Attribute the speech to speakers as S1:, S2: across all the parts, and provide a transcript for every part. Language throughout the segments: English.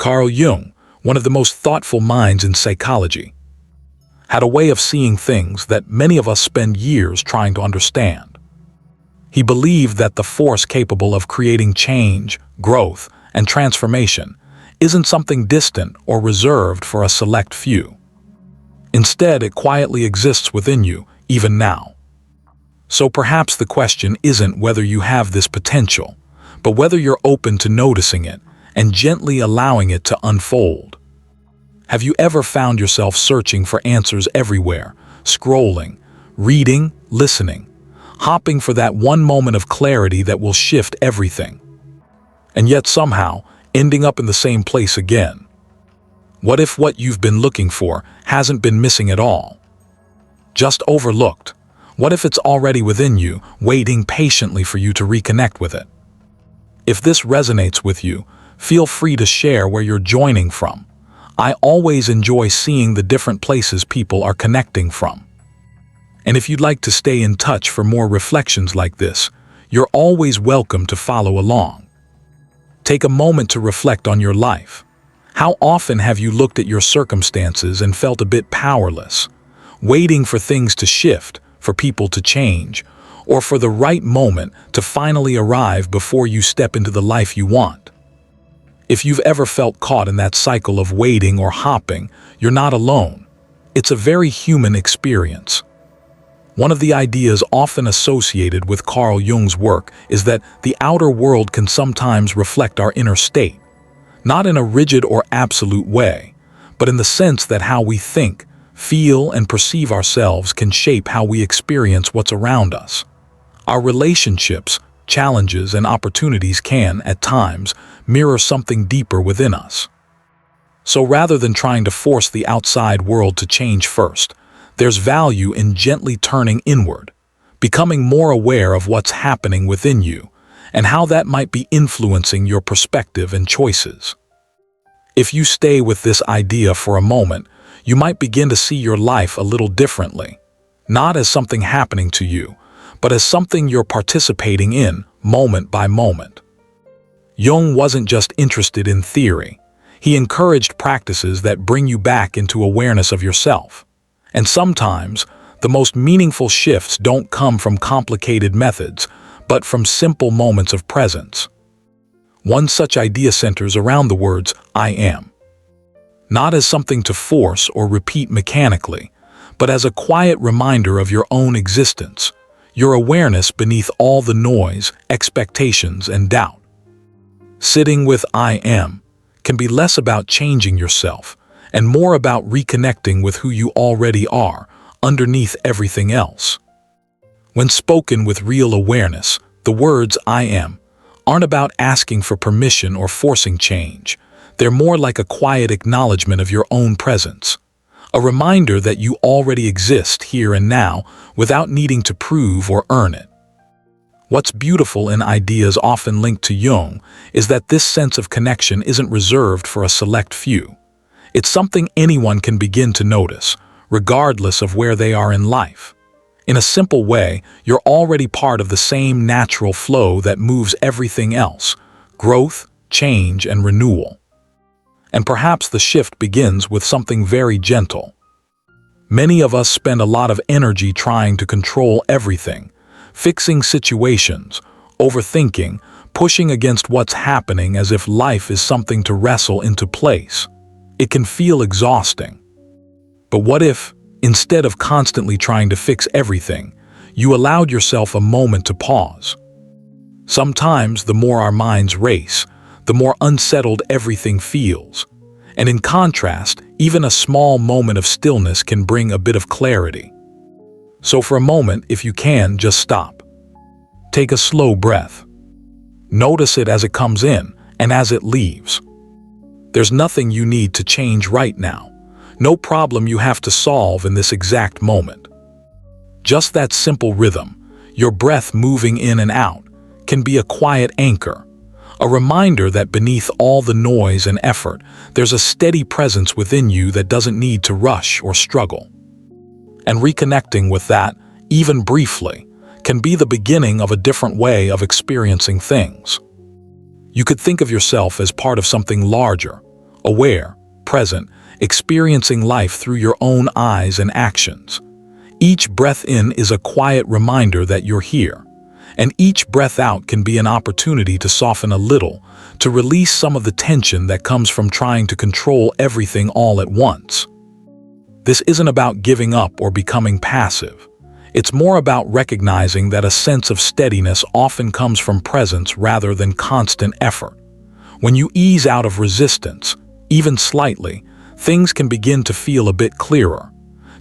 S1: Carl Jung, one of the most thoughtful minds in psychology, had a way of seeing things that many of us spend years trying to understand. He believed that the force capable of creating change, growth, and transformation isn't something distant or reserved for a select few. Instead, it quietly exists within you, even now. So perhaps the question isn't whether you have this potential, but whether you're open to noticing it and gently allowing it to unfold. Have you ever found yourself searching for answers everywhere, scrolling, reading, listening, hopping for that one moment of clarity that will shift everything, and yet somehow ending up in the same place again? What if what you've been looking for hasn't been missing at all? Just overlooked? What if it's already within you, waiting patiently for you to reconnect with it? If this resonates with you, feel free to share where you're joining from. I always enjoy seeing the different places people are connecting from. And if you'd like to stay in touch for more reflections like this, you're always welcome to follow along. Take a moment to reflect on your life. How often have you looked at your circumstances and felt a bit powerless, waiting for things to shift, for people to change, or for the right moment to finally arrive before you step into the life you want? If you've ever felt caught in that cycle of waiting or hopping, you're not alone. It's a very human experience. One of the ideas often associated with Carl Jung's work is that the outer world can sometimes reflect our inner state, not in a rigid or absolute way, but in the sense that how we think, feel, and perceive ourselves can shape how we experience what's around us. Our relationships, challenges, and opportunities can, at times, mirror something deeper within us. So rather than trying to force the outside world to change first, there's value in gently turning inward, becoming more aware of what's happening within you and how that might be influencing your perspective and choices. If you stay with this idea for a moment, you might begin to see your life a little differently, not as something happening to you, but as something you're participating in moment by moment. Jung wasn't just interested in theory. He encouraged practices that bring you back into awareness of yourself. And sometimes, the most meaningful shifts don't come from complicated methods, but from simple moments of presence. One such idea centers around the words, "I am." Not as something to force or repeat mechanically, but as a quiet reminder of your own existence, your awareness beneath all the noise, expectations, and doubt. Sitting with "I am" can be less about changing yourself and more about reconnecting with who you already are, underneath everything else. When spoken with real awareness, the words "I am" aren't about asking for permission or forcing change. They're more like a quiet acknowledgement of your own presence, a reminder that you already exist here and now without needing to prove or earn it. What's beautiful in ideas often linked to Jung is that this sense of connection isn't reserved for a select few. It's something anyone can begin to notice, regardless of where they are in life. In a simple way, you're already part of the same natural flow that moves everything else: growth, change, and renewal. And perhaps the shift begins with something very gentle. Many of us spend a lot of energy trying to control everything, fixing situations, overthinking, pushing against what's happening as if life is something to wrestle into place. It can feel exhausting. But what if, instead of constantly trying to fix everything, you allowed yourself a moment to pause? Sometimes the more our minds race, the more unsettled everything feels. And in contrast, even a small moment of stillness can bring a bit of clarity. So for a moment, if you can, just stop. Take a slow breath. Notice it as it comes in and as it leaves. There's nothing you need to change right now. No problem you have to solve in this exact moment. Just that simple rhythm, your breath moving in and out, can be a quiet anchor, a reminder that beneath all the noise and effort, there's a steady presence within you that doesn't need to rush or struggle. And reconnecting with that, even briefly, can be the beginning of a different way of experiencing things. You could think of yourself as part of something larger, aware, present, experiencing life through your own eyes and actions. Each breath in is a quiet reminder that you're here, and each breath out can be an opportunity to soften a little, to release some of the tension that comes from trying to control everything all at once. This isn't about giving up or becoming passive. It's more about recognizing that a sense of steadiness often comes from presence rather than constant effort. When you ease out of resistance, even slightly, things can begin to feel a bit clearer.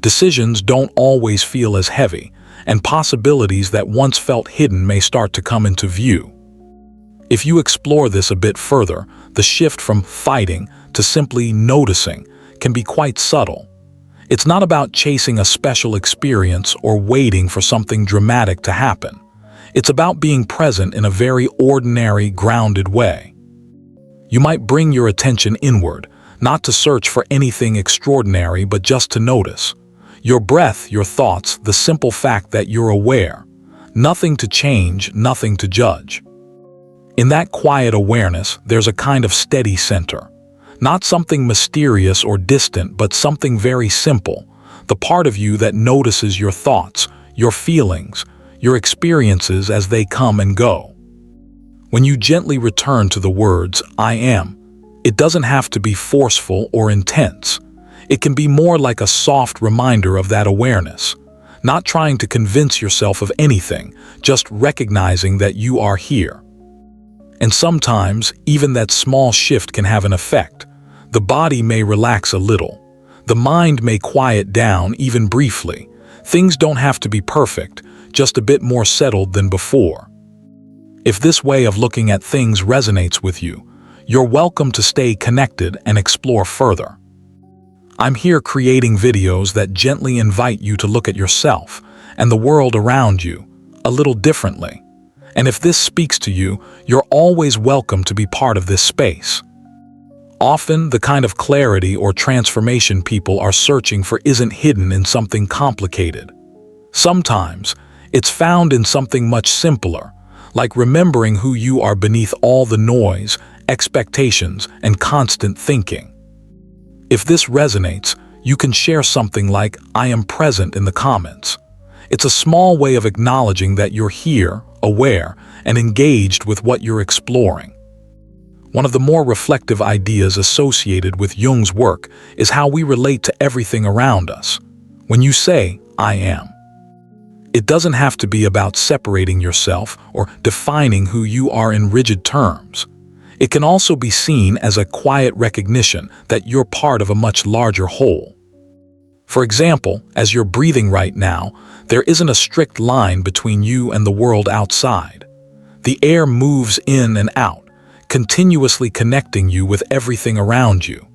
S1: Decisions don't always feel as heavy, and possibilities that once felt hidden may start to come into view. If you explore this a bit further, the shift from fighting to simply noticing can be quite subtle. It's not about chasing a special experience or waiting for something dramatic to happen. It's about being present in a very ordinary, grounded way. You might bring your attention inward, not to search for anything extraordinary, but just to notice. Your breath, your thoughts, the simple fact that you're aware. Nothing to change, nothing to judge. In that quiet awareness, there's a kind of steady center. Not something mysterious or distant, but something very simple. The part of you that notices your thoughts, your feelings, your experiences as they come and go. When you gently return to the words, I am, it doesn't have to be forceful or intense. It can be more like a soft reminder of that awareness. Not trying to convince yourself of anything, just recognizing that you are here. And sometimes, even that small shift can have an effect. The body may relax a little. The mind may quiet down, even briefly. Things don't have to be perfect, just a bit more settled than before. If this way of looking at things resonates with you, you're welcome to stay connected and explore further. I'm here creating videos that gently invite you to look at yourself and the world around you a little differently. And if this speaks to you, you're always welcome to be part of this space. Often, the kind of clarity or transformation people are searching for isn't hidden in something complicated. Sometimes, it's found in something much simpler, like remembering who you are beneath all the noise, expectations, and constant thinking. If this resonates, you can share something like, I am present in the comments. It's a small way of acknowledging that you're here, aware, and engaged with what you're exploring. One of the more reflective ideas associated with Jung's work is how we relate to everything around us. When you say, I am, it doesn't have to be about separating yourself or defining who you are in rigid terms. It can also be seen as a quiet recognition that you're part of a much larger whole. For example, as you're breathing right now, there isn't a strict line between you and the world outside. The air moves in and out, continuously connecting you with everything around you.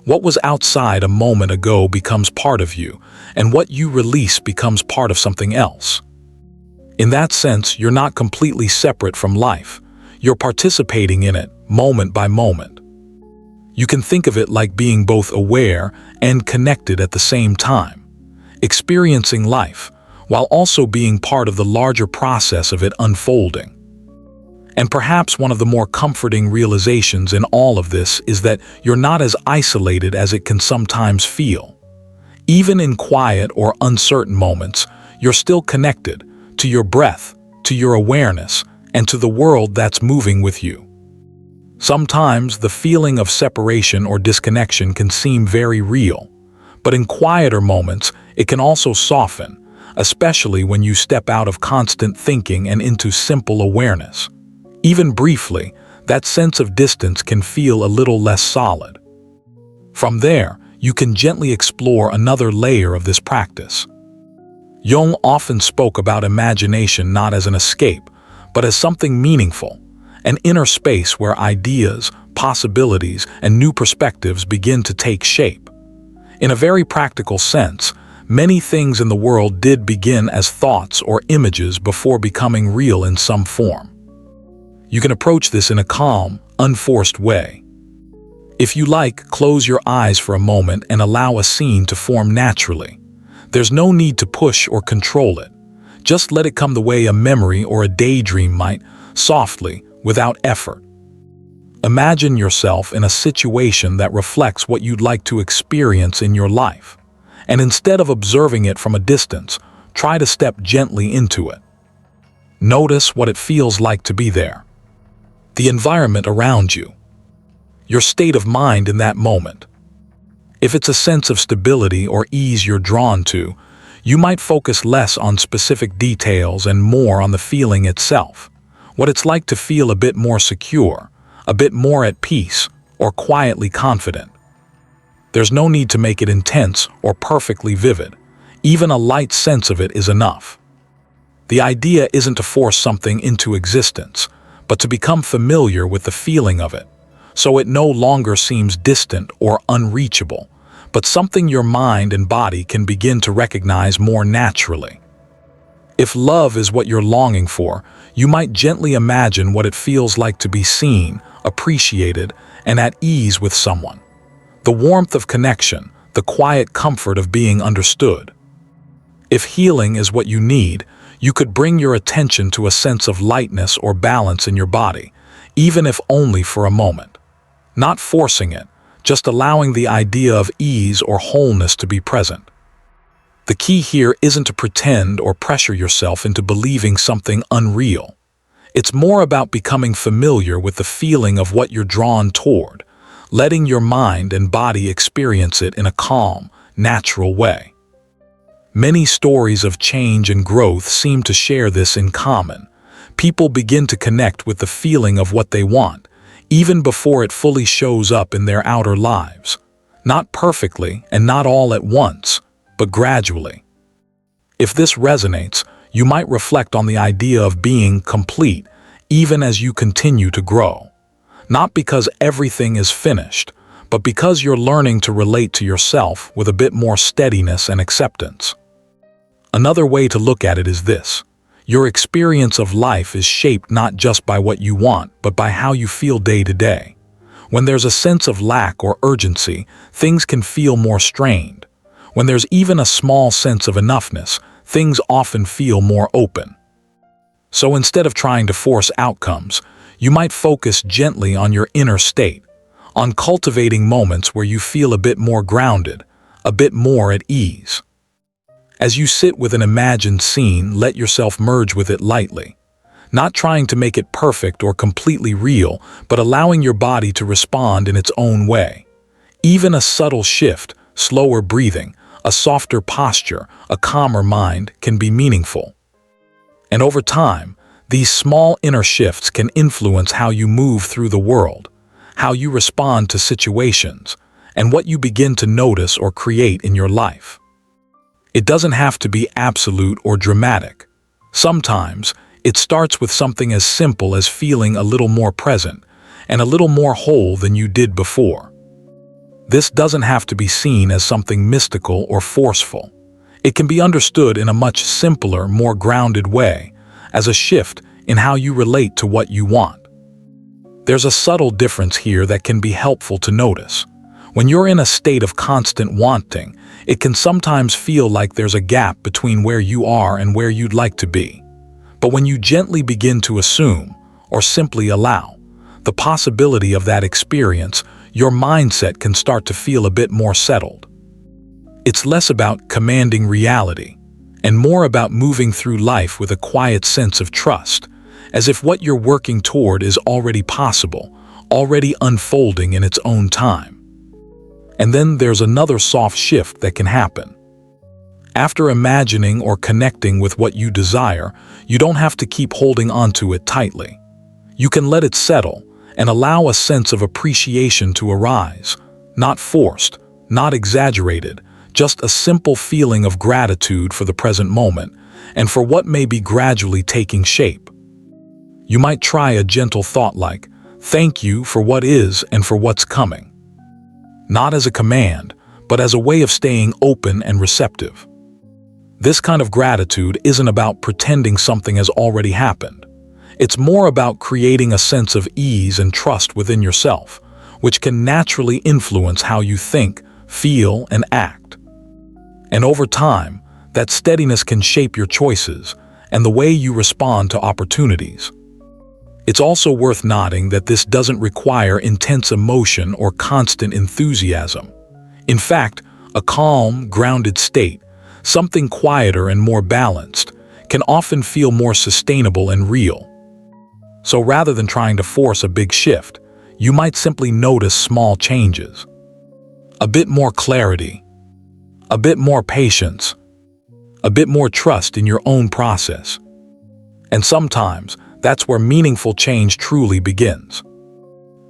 S1: What was outside a moment ago becomes part of you, and what you release becomes part of something else. In that sense, you're not completely separate from life. You're participating in it, moment by moment. You can think of it like being both aware and connected at the same time, experiencing life, while also being part of the larger process of it unfolding. And perhaps one of the more comforting realizations in all of this is that you're not as isolated as it can sometimes feel. Even in quiet or uncertain moments, you're still connected to your breath, to your awareness, and to the world that's moving with you. Sometimes the feeling of separation or disconnection can seem very real, but in quieter moments, it can also soften, especially when you step out of constant thinking and into simple awareness. Even briefly, that sense of distance can feel a little less solid. From there, you can gently explore another layer of this practice. Jung often spoke about imagination not as an escape, but as something meaningful, an inner space where ideas, possibilities, and new perspectives begin to take shape. In a very practical sense, many things in the world did begin as thoughts or images before becoming real in some form. You can approach this in a calm, unforced way. If you like, close your eyes for a moment and allow a scene to form naturally. There's no need to push or control it. Just let it come the way a memory or a daydream might, softly, without effort. Imagine yourself in a situation that reflects what you'd like to experience in your life. And instead of observing it from a distance, try to step gently into it. Notice what it feels like to be there. The environment around you. Your state of mind in that moment. If it's a sense of stability or ease you're drawn to, you might focus less on specific details and more on the feeling itself. What it's like to feel a bit more secure, a bit more at peace, or quietly confident. There's no need to make it intense or perfectly vivid. Even a light sense of it is enough. The idea isn't to force something into existence, but to become familiar with the feeling of it, so it no longer seems distant or unreachable, but something your mind and body can begin to recognize more naturally. If love is what you're longing for, you might gently imagine what it feels like to be seen, appreciated, and at ease with someone. The warmth of connection, the quiet comfort of being understood. If healing is what you need, you could bring your attention to a sense of lightness or balance in your body, even if only for a moment. Not forcing it, just allowing the idea of ease or wholeness to be present. The key here isn't to pretend or pressure yourself into believing something unreal. It's more about becoming familiar with the feeling of what you're drawn toward, letting your mind and body experience it in a calm, natural way. Many stories of change and growth seem to share this in common. People begin to connect with the feeling of what they want, even before it fully shows up in their outer lives. Not perfectly and not all at once, but gradually. If this resonates, you might reflect on the idea of being complete, even as you continue to grow. Not because everything is finished, but because you're learning to relate to yourself with a bit more steadiness and acceptance. Another way to look at it is this. Your experience of life is shaped not just by what you want, but by how you feel day to day. When there's a sense of lack or urgency, things can feel more strained. When there's even a small sense of enoughness, things often feel more open. So instead of trying to force outcomes, you might focus gently on your inner state, on cultivating moments where you feel a bit more grounded, a bit more at ease. As you sit with an imagined scene, let yourself merge with it lightly, not trying to make it perfect or completely real, but allowing your body to respond in its own way. Even a subtle shift, slower breathing, a softer posture, a calmer mind can be meaningful. And over time, these small inner shifts can influence how you move through the world, how you respond to situations, and what you begin to notice or create in your life. It doesn't have to be absolute or dramatic. Sometimes, it starts with something as simple as feeling a little more present and a little more whole than you did before. This doesn't have to be seen as something mystical or forceful. It can be understood in a much simpler, more grounded way, as a shift in how you relate to what you want. There's a subtle difference here that can be helpful to notice. When you're in a state of constant wanting, it can sometimes feel like there's a gap between where you are and where you'd like to be. But when you gently begin to assume, or simply allow, the possibility of that experience, your mindset can start to feel a bit more settled. It's less about commanding reality, and more about moving through life with a quiet sense of trust, as if what you're working toward is already possible, already unfolding in its own time. And then there's another soft shift that can happen. After imagining or connecting with what you desire, you don't have to keep holding onto it tightly. You can let it settle and allow a sense of appreciation to arise, not forced, not exaggerated, just a simple feeling of gratitude for the present moment and for what may be gradually taking shape. You might try a gentle thought like, "Thank you for what is and for what's coming." Not as a command, but as a way of staying open and receptive. This kind of gratitude isn't about pretending something has already happened. It's more about creating a sense of ease and trust within yourself, which can naturally influence how you think, feel, and act. And over time, that steadiness can shape your choices and the way you respond to opportunities. It's also worth noting that this doesn't require intense emotion or constant enthusiasm. In fact, a calm, grounded state, something quieter and more balanced, can often feel more sustainable and real. So rather than trying to force a big shift, you might simply notice small changes. A bit more clarity, a bit more patience, a bit more trust in your own process. And sometimes, that's where meaningful change truly begins.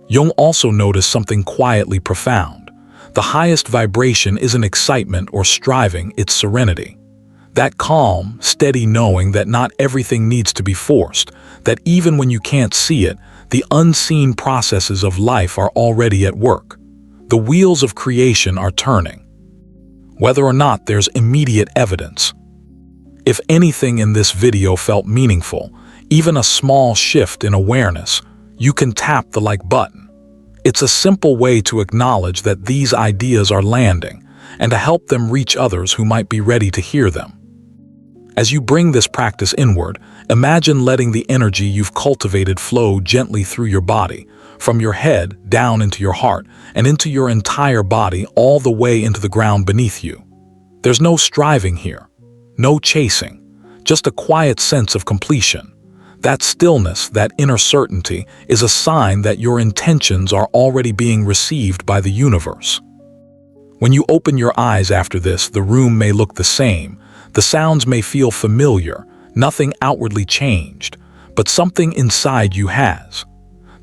S1: Jung also noticed something quietly profound. The highest vibration isn't excitement or striving, it's serenity. That calm, steady knowing that not everything needs to be forced, that even when you can't see it, the unseen processes of life are already at work. The wheels of creation are turning, whether or not there's immediate evidence. If anything in this video felt meaningful, even a small shift in awareness, you can tap the like button. It's a simple way to acknowledge that these ideas are landing and to help them reach others who might be ready to hear them. As you bring this practice inward, imagine letting the energy you've cultivated flow gently through your body, from your head down into your heart and into your entire body, all the way into the ground beneath you. There's no striving here, no chasing, just a quiet sense of completion. That stillness, that inner certainty, is a sign that your intentions are already being received by the universe. When you open your eyes after this, the room may look the same, the sounds may feel familiar, nothing outwardly changed, but something inside you has.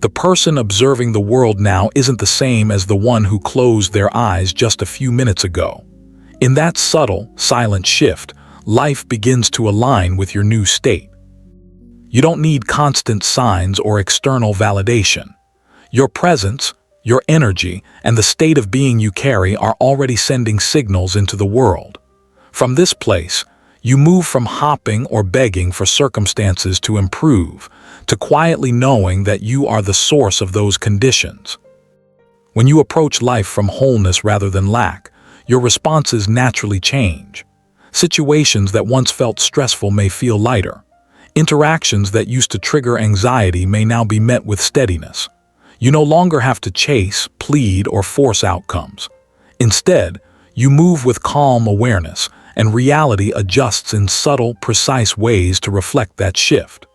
S1: The person observing the world now isn't the same as the one who closed their eyes just a few minutes ago. In that subtle, silent shift, life begins to align with your new state. You don't need constant signs or external validation. Your presence, your energy, and the state of being you carry are already sending signals into the world. From this place, you move from hopping or begging for circumstances to improve, to quietly knowing that you are the source of those conditions. When you approach life from wholeness rather than lack, your responses naturally change. Situations that once felt stressful may feel lighter. Interactions that used to trigger anxiety may now be met with steadiness. You no longer have to chase, plead, or force outcomes. Instead, you move with calm awareness, and reality adjusts in subtle, precise ways to reflect that shift.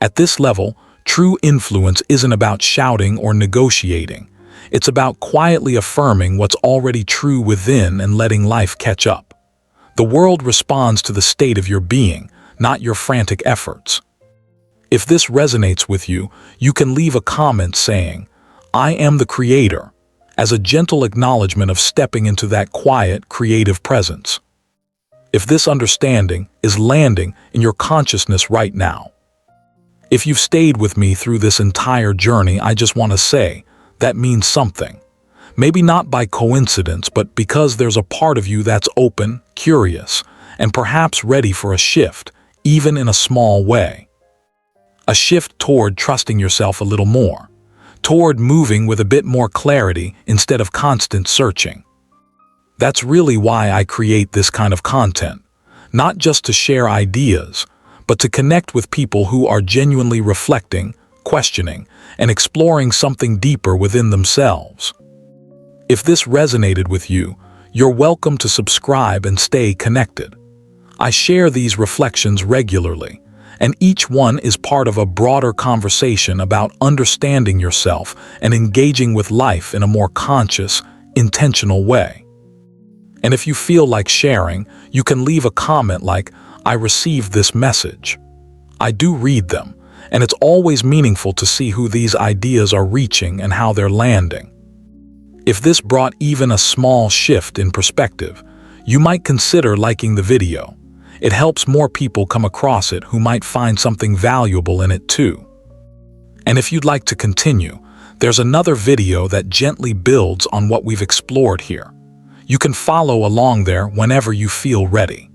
S1: At this level, true influence isn't about shouting or negotiating. It's about quietly affirming what's already true within and letting life catch up. The world responds to the state of your being, not your frantic efforts. If this resonates with you, you can leave a comment saying, "I am the creator," as a gentle acknowledgement of stepping into that quiet, creative presence. If this understanding is landing in your consciousness right now. If you've stayed with me through this entire journey, I just want to say, that means something. Maybe not by coincidence, but because there's a part of you that's open, curious, and perhaps ready for a shift, even in a small way. A shift toward trusting yourself a little more, toward moving with a bit more clarity instead of constant searching. That's really why I create this kind of content, not just to share ideas, but to connect with people who are genuinely reflecting, questioning, and exploring something deeper within themselves. If this resonated with you, you're welcome to subscribe and stay connected. I share these reflections regularly, and each one is part of a broader conversation about understanding yourself and engaging with life in a more conscious, intentional way. And if you feel like sharing, you can leave a comment like, "I received this message." I do read them, and it's always meaningful to see who these ideas are reaching and how they're landing. If this brought even a small shift in perspective, you might consider liking the video. It helps more people come across it who might find something valuable in it too. And if you'd like to continue, there's another video that gently builds on what we've explored here. You can follow along there whenever you feel ready.